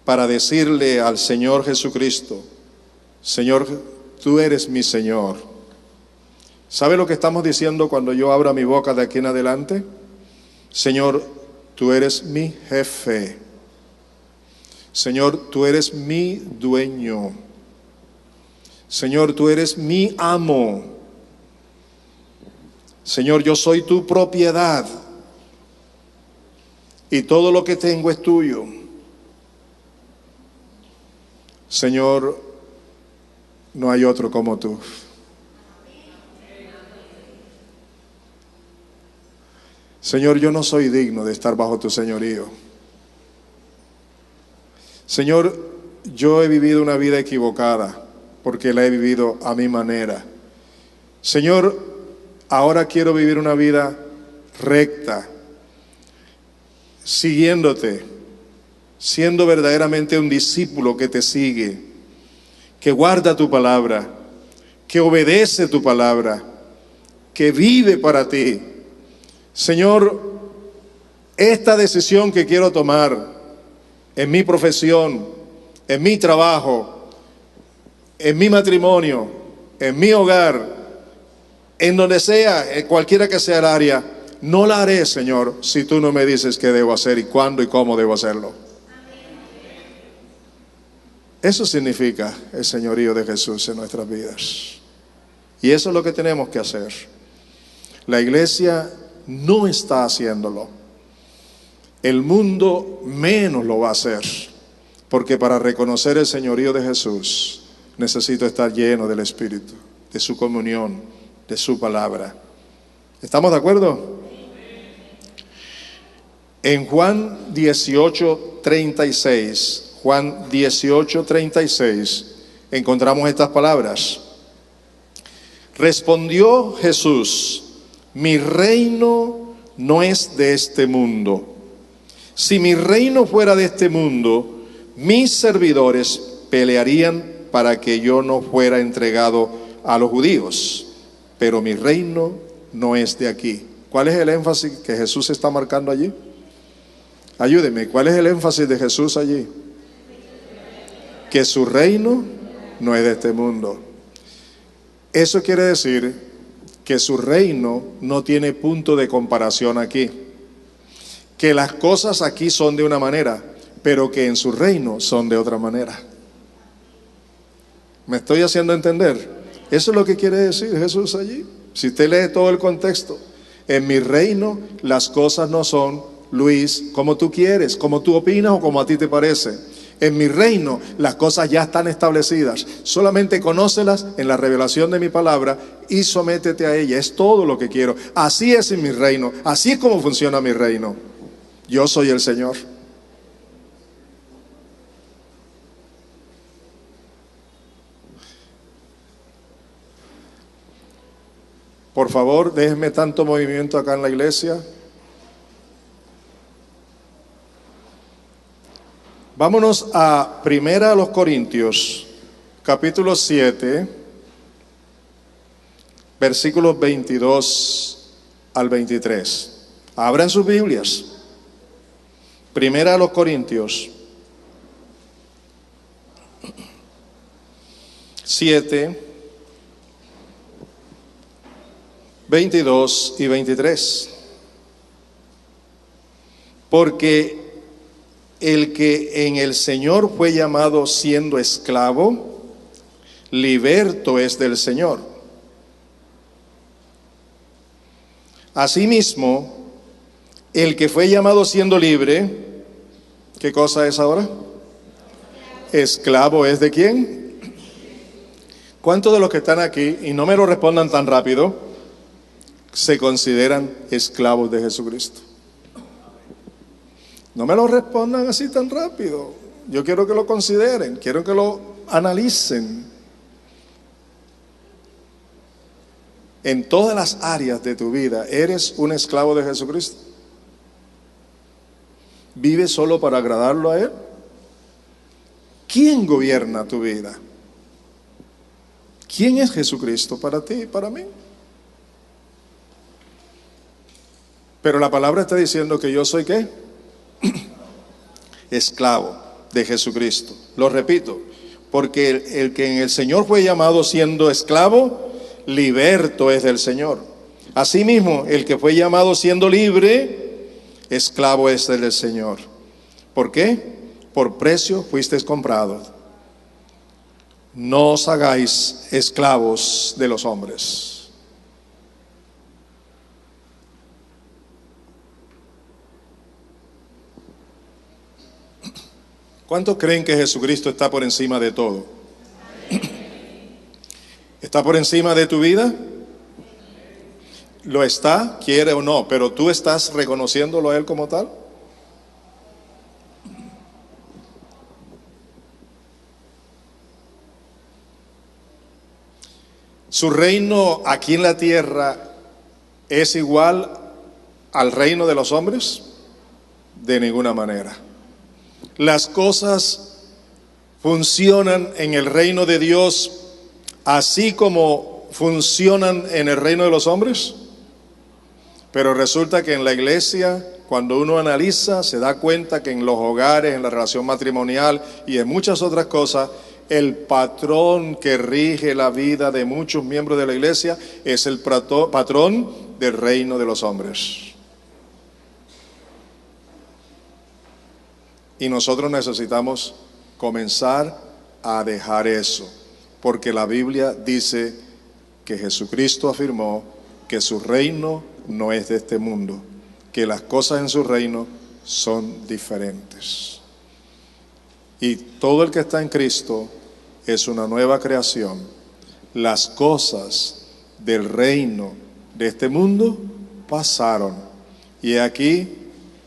para decirle al Señor Jesucristo, Señor, tú eres mi Señor. ¿Sabe lo que estamos diciendo cuando yo abra mi boca de aquí en adelante? Señor, tú eres mi jefe. Señor, tú eres mi dueño. Señor, tú eres mi amo. Señor, yo soy tu propiedad y todo lo que tengo es tuyo. Señor, no hay otro como tú. Señor, yo no soy digno de estar bajo tu señorío. Señor, yo he vivido una vida equivocada porque la he vivido a mi manera. Señor, ahora quiero vivir una vida recta, siguiéndote, siendo verdaderamente un discípulo que te sigue, que guarda tu palabra, que obedece tu palabra, que vive para ti. Señor, esta decisión que quiero tomar en mi profesión, en mi trabajo, en mi matrimonio, en mi hogar, en donde sea, en cualquiera que sea el área, no la haré, Señor, si tú no me dices qué debo hacer y cuándo y cómo debo hacerlo. Eso significa el señorío de Jesús en nuestras vidas. Y eso es lo que tenemos que hacer. La iglesia no está haciéndolo. El mundo menos lo va a hacer. Porque para reconocer el señorío de Jesús, necesito estar lleno del Espíritu, de su comunión, de su palabra. ¿Estamos de acuerdo? En Juan 18:36, encontramos estas palabras. Respondió Jesús: mi reino no es de este mundo. Si mi reino fuera de este mundo, mis servidores pelearían para que yo no fuera entregado a los judíos. Pero mi reino no es de aquí. ¿Cuál es el énfasis que Jesús está marcando allí? Ayúdeme, ¿cuál es el énfasis de Jesús allí? que su reino no es de este mundo. Eso quiere decir que su reino no tiene punto de comparación aquí, que las cosas aquí son de una manera, pero que en su reino son de otra manera. ¿Me estoy haciendo entender? Eso es lo que quiere decir Jesús allí. Si usted lee todo el contexto, en mi reino las cosas no son, Luis, como tú quieres, como tú opinas o como a ti te parece. En mi reino las cosas ya están establecidas. Solamente conócelas en la revelación de mi palabra y sométete a ella. Es todo lo que quiero. Así es en mi reino. Así es como funciona mi reino. Yo soy el Señor. Por favor, déjenme tanto movimiento acá en la iglesia. Vámonos a 1 Corintios, capítulo 7, versículos 22 al 23. Abran sus Biblias. 1 Corintios 7, 22 y 23. Porque el que en el Señor fue llamado siendo esclavo, liberto es del Señor. Asimismo, el que fue llamado siendo libre, ¿qué cosa es ahora? Esclavo es de quién. ¿Cuántos de los que están aquí, y no me lo respondan tan rápido, se consideran esclavos de Jesucristo? No me lo respondan así tan rápido. Yo quiero que lo consideren, quiero que lo analicen. En todas las áreas de tu vida, ¿eres un esclavo de Jesucristo? ¿Vives solo para agradarlo a Él? ¿Quién gobierna tu vida? ¿Quién es Jesucristo para ti y para mí? Pero la palabra está diciendo que yo soy ¿qué? Esclavo de Jesucristo. Lo repito, porque el que en el Señor fue llamado siendo esclavo, liberto es del Señor. Asimismo, el que fue llamado siendo libre, esclavo es del Señor. ¿Por qué? Por precio fuisteis comprados. No os hagáis esclavos de los hombres. ¿Cuántos creen que Jesucristo está por encima de todo? ¿Está por encima de tu vida? Lo está, quiere o no, pero tú estás reconociéndolo a Él como tal. ¿Su reino aquí en la tierra es igual al reino de los hombres? De ninguna manera. Las cosas funcionan en el reino de Dios así como funcionan en el reino de los hombres. Pero resulta que en la iglesia, cuando uno analiza, se da cuenta que en los hogares, en la relación matrimonial y en muchas otras cosas, el patrón que rige la vida de muchos miembros de la iglesia es el patrón del reino de los hombres. Y nosotros necesitamos comenzar a dejar eso, porque la Biblia dice que Jesucristo afirmó que su reino no es de este mundo, que las cosas en su reino son diferentes. Y todo el que está en Cristo es una nueva creación. Las cosas del reino de este mundo pasaron, y aquí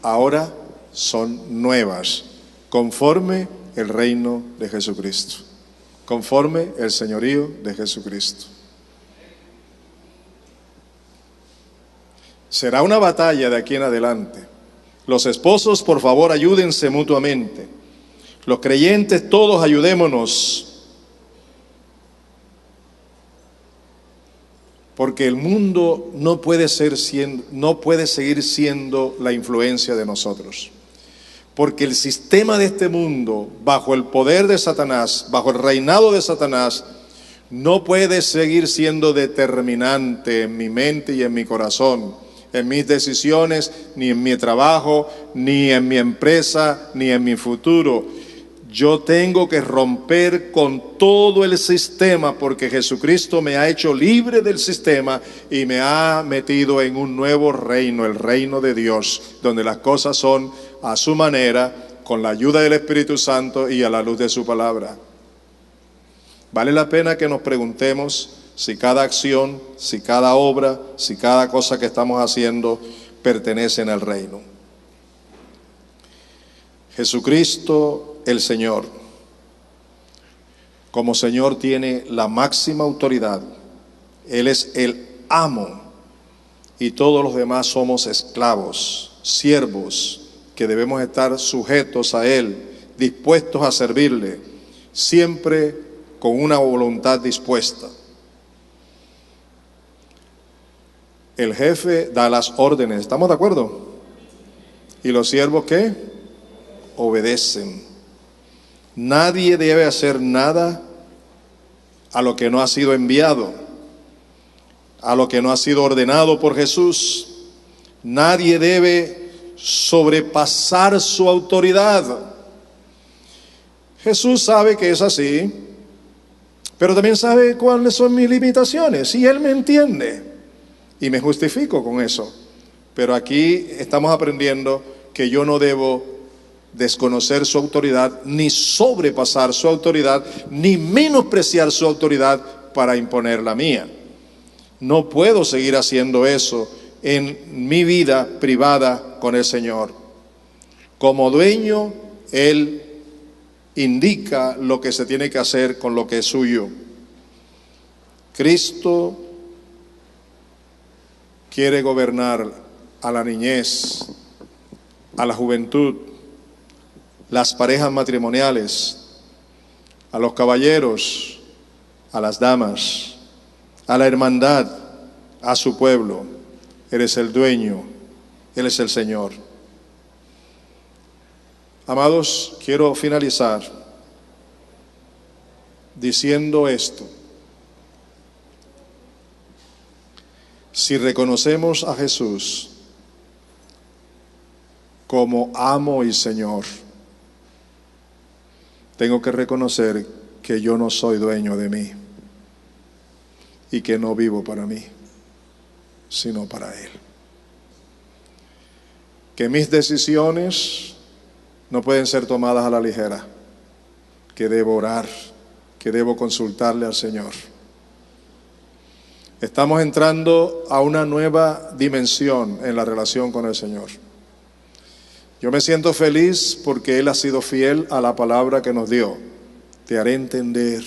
ahora son nuevas, conforme el reino de Jesucristo, conforme el señorío de Jesucristo. Será una batalla de aquí en adelante. Los esposos, por favor, ayúdense mutuamente. Los creyentes, todos ayudémonos. Porque el mundo no puede seguir siendo la influencia de nosotros. Porque el sistema de este mundo, bajo el poder de Satanás, bajo el reinado de Satanás, no puede seguir siendo determinante en mi mente y en mi corazón, en mis decisiones, ni en mi trabajo, ni en mi empresa, ni en mi futuro. Yo tengo que romper con todo el sistema, porque Jesucristo me ha hecho libre del sistema y me ha metido en un nuevo reino, el reino de Dios, donde las cosas son a su manera, con la ayuda del Espíritu Santo y a la luz de su palabra. Vale la pena que nos preguntemos si cada acción, si cada obra, si cada cosa que estamos haciendo pertenecen al reino. Jesucristo el Señor, como Señor, tiene la máxima autoridad. Él es el amo y todos los demás somos esclavos, siervos, que debemos estar sujetos a Él, dispuestos a servirle, siempre con una voluntad dispuesta. El jefe da las órdenes, ¿estamos de acuerdo? ¿Y los siervos qué? Obedecen. Nadie debe hacer nada a lo que no ha sido enviado, a lo que no ha sido ordenado por Jesús. Nadie debe sobrepasar su autoridad. Jesús sabe que es así, pero también sabe cuáles son mis limitaciones, y Él me entiende, y me justifico con eso. Pero aquí estamos aprendiendo que yo no debo desconocer su autoridad, ni sobrepasar su autoridad, ni menospreciar su autoridad para imponer la mía. No puedo seguir haciendo eso en mi vida privada con el Señor. Como dueño, Él indica lo que se tiene que hacer con lo que es suyo. Cristo quiere gobernar a la niñez, a la juventud, las parejas matrimoniales, a los caballeros, a las damas, a la hermandad, a su pueblo. Él es el dueño, Él es el Señor. Amados, quiero finalizar diciendo esto. Si reconocemos a Jesús como amo y Señor, tengo que reconocer que yo no soy dueño de mí y que no vivo para mí, sino para Él. Que mis decisiones no pueden ser tomadas a la ligera, que debo orar, que debo consultarle al Señor. Estamos entrando a una nueva dimensión en la relación con el Señor. Yo me siento feliz porque Él ha sido fiel a la palabra que nos dio. Te haré entender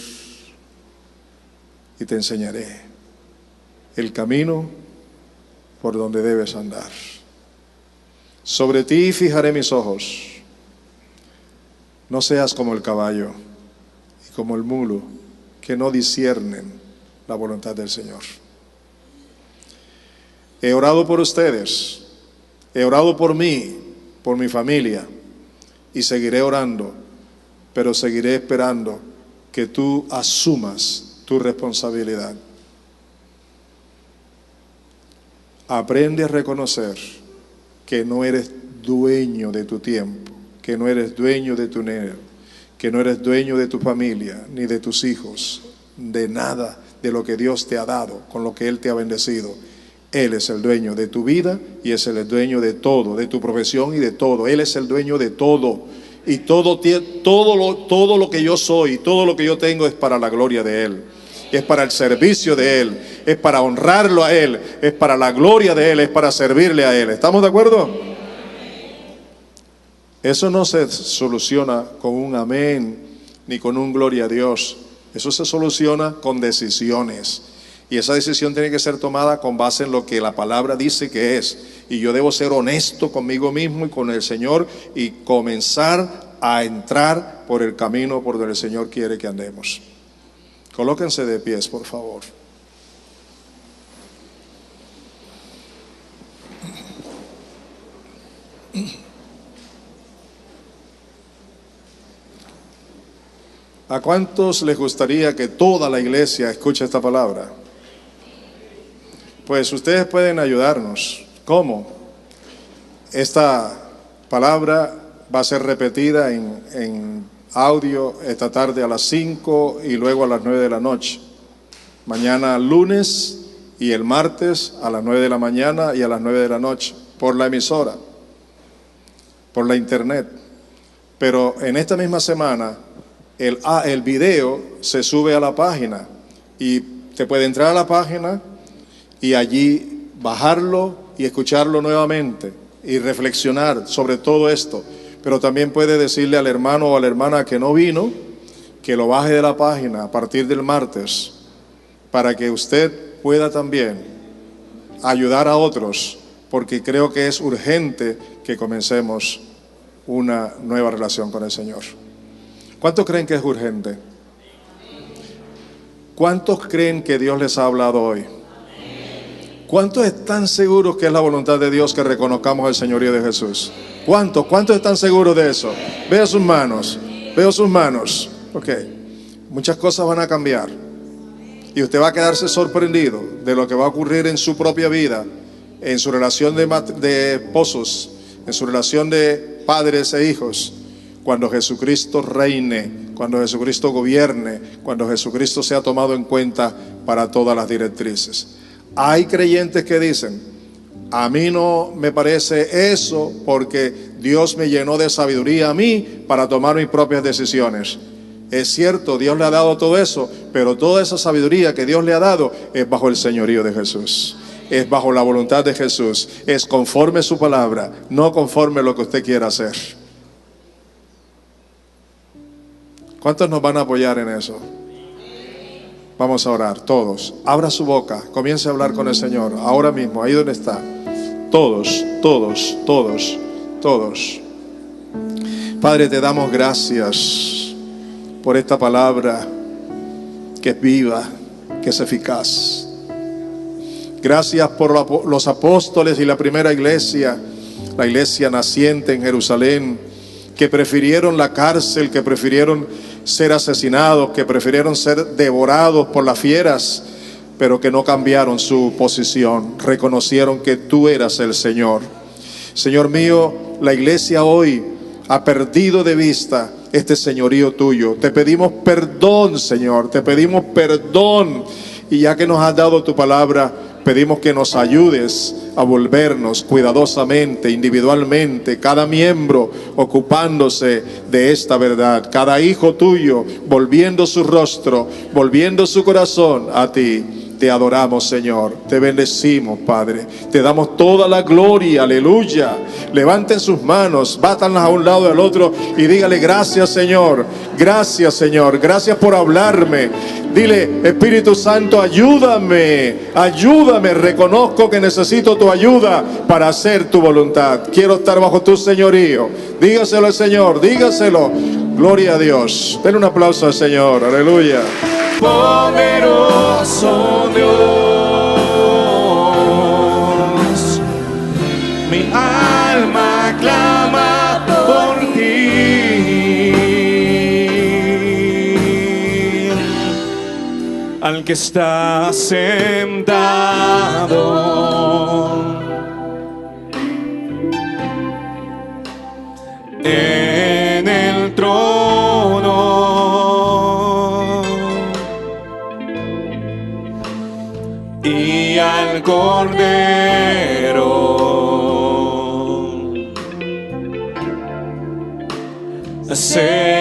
y te enseñaré el camino por donde debes andar. Sobre ti fijaré mis ojos. No seas como el caballo y como el mulo, que no disciernen la voluntad del Señor. He orado por ustedes, he orado por mí, por mi familia, y seguiré orando, pero seguiré esperando que tú asumas tu responsabilidad. Aprende a reconocer que no eres dueño de tu tiempo, que no eres dueño de tu dinero, que no eres dueño de tu familia, ni de tus hijos, de nada de lo que Dios te ha dado, con lo que Él te ha bendecido. Él es el dueño de tu vida y es el dueño de todo, de tu profesión y de todo. Él es el dueño de todo. Y todo lo que yo soy, todo lo que yo tengo es para la gloria de Él. Es para el servicio de Él. Es para honrarlo a Él. Es para la gloria de Él. Es para servirle a Él. ¿Estamos de acuerdo? Eso no se soluciona con un amén ni con un gloria a Dios. Eso se soluciona con decisiones. Y esa decisión tiene que ser tomada con base en lo que la palabra dice que es. Y yo debo ser honesto conmigo mismo y con el Señor y comenzar a entrar por el camino por donde el Señor quiere que andemos. Colóquense de pies, por favor. ¿A cuántos les gustaría que toda la iglesia escuche esta palabra? Pues ustedes pueden ayudarnos. ¿Cómo? Esta palabra va a ser repetida en audio esta tarde a las 5 y luego a las 9 de la noche. Mañana lunes y el martes a las 9 de la mañana y a las 9 de la noche, por la emisora, por la internet. Pero en esta misma semana el video se sube a la página y te puede entrar a la página y allí bajarlo y escucharlo nuevamente y reflexionar sobre todo esto. Pero también puede decirle al hermano o a la hermana que no vino, que lo baje de la página a partir del martes, para que usted pueda también ayudar a otros, porque creo que es urgente que comencemos una nueva relación con el Señor. ¿Cuántos creen que es urgente? ¿Cuántos creen que Dios les ha hablado hoy? ¿Cuántos están seguros que es la voluntad de Dios que reconozcamos el señorío de Jesús? ¿Cuántos? ¿Cuántos están seguros de eso? Veo sus manos, veo sus manos. Ok, muchas cosas van a cambiar y usted va a quedarse sorprendido de lo que va a ocurrir en su propia vida, en su relación de esposos, en su relación de padres e hijos, cuando Jesucristo reine, cuando Jesucristo gobierne, cuando Jesucristo sea tomado en cuenta para todas las directrices. Hay creyentes que dicen: a mí no me parece eso porque Dios me llenó de sabiduría a mí para tomar mis propias decisiones. Es cierto, Dios le ha dado todo eso, pero toda esa sabiduría que Dios le ha dado es bajo el señorío de Jesús. Es bajo la voluntad de Jesús. Es conforme su palabra, no conforme lo que usted quiera hacer. ¿Cuántos nos van a apoyar en eso? Vamos a orar, todos. Abra su boca, comience a hablar con el Señor, ahora mismo, ahí donde está. Todos, todos, todos, todos. Padre, te damos gracias por esta palabra que es viva, que es eficaz. Gracias por los apóstoles y la primera iglesia, la iglesia naciente en Jerusalén, que prefirieron la cárcel, que prefirieron ser asesinados, que prefirieron ser devorados por las fieras, pero que no cambiaron su posición, reconocieron que tú eras el Señor. Señor mío, la iglesia hoy ha perdido de vista este señorío tuyo. Te pedimos perdón, Señor, te pedimos perdón, y ya que nos has dado tu palabra, pedimos que nos ayudes a volvernos cuidadosamente, individualmente, cada miembro ocupándose de esta verdad, cada hijo tuyo volviendo su rostro, volviendo su corazón a ti. Te adoramos, Señor, te bendecimos, Padre, te damos toda la gloria, aleluya. Levanten sus manos, bátanlas a un lado y al otro y dígale: gracias, Señor, gracias, Señor, gracias por hablarme. Dile: Espíritu Santo, ayúdame, ayúdame, reconozco que necesito tu ayuda para hacer tu voluntad. Quiero estar bajo tu señorío. Dígaselo al Señor, dígaselo. Gloria a Dios. Denle un aplauso al Señor, aleluya. Poderoso Dios, mi alma clama por ti, al que está sentado en el trono y al Cordero. Se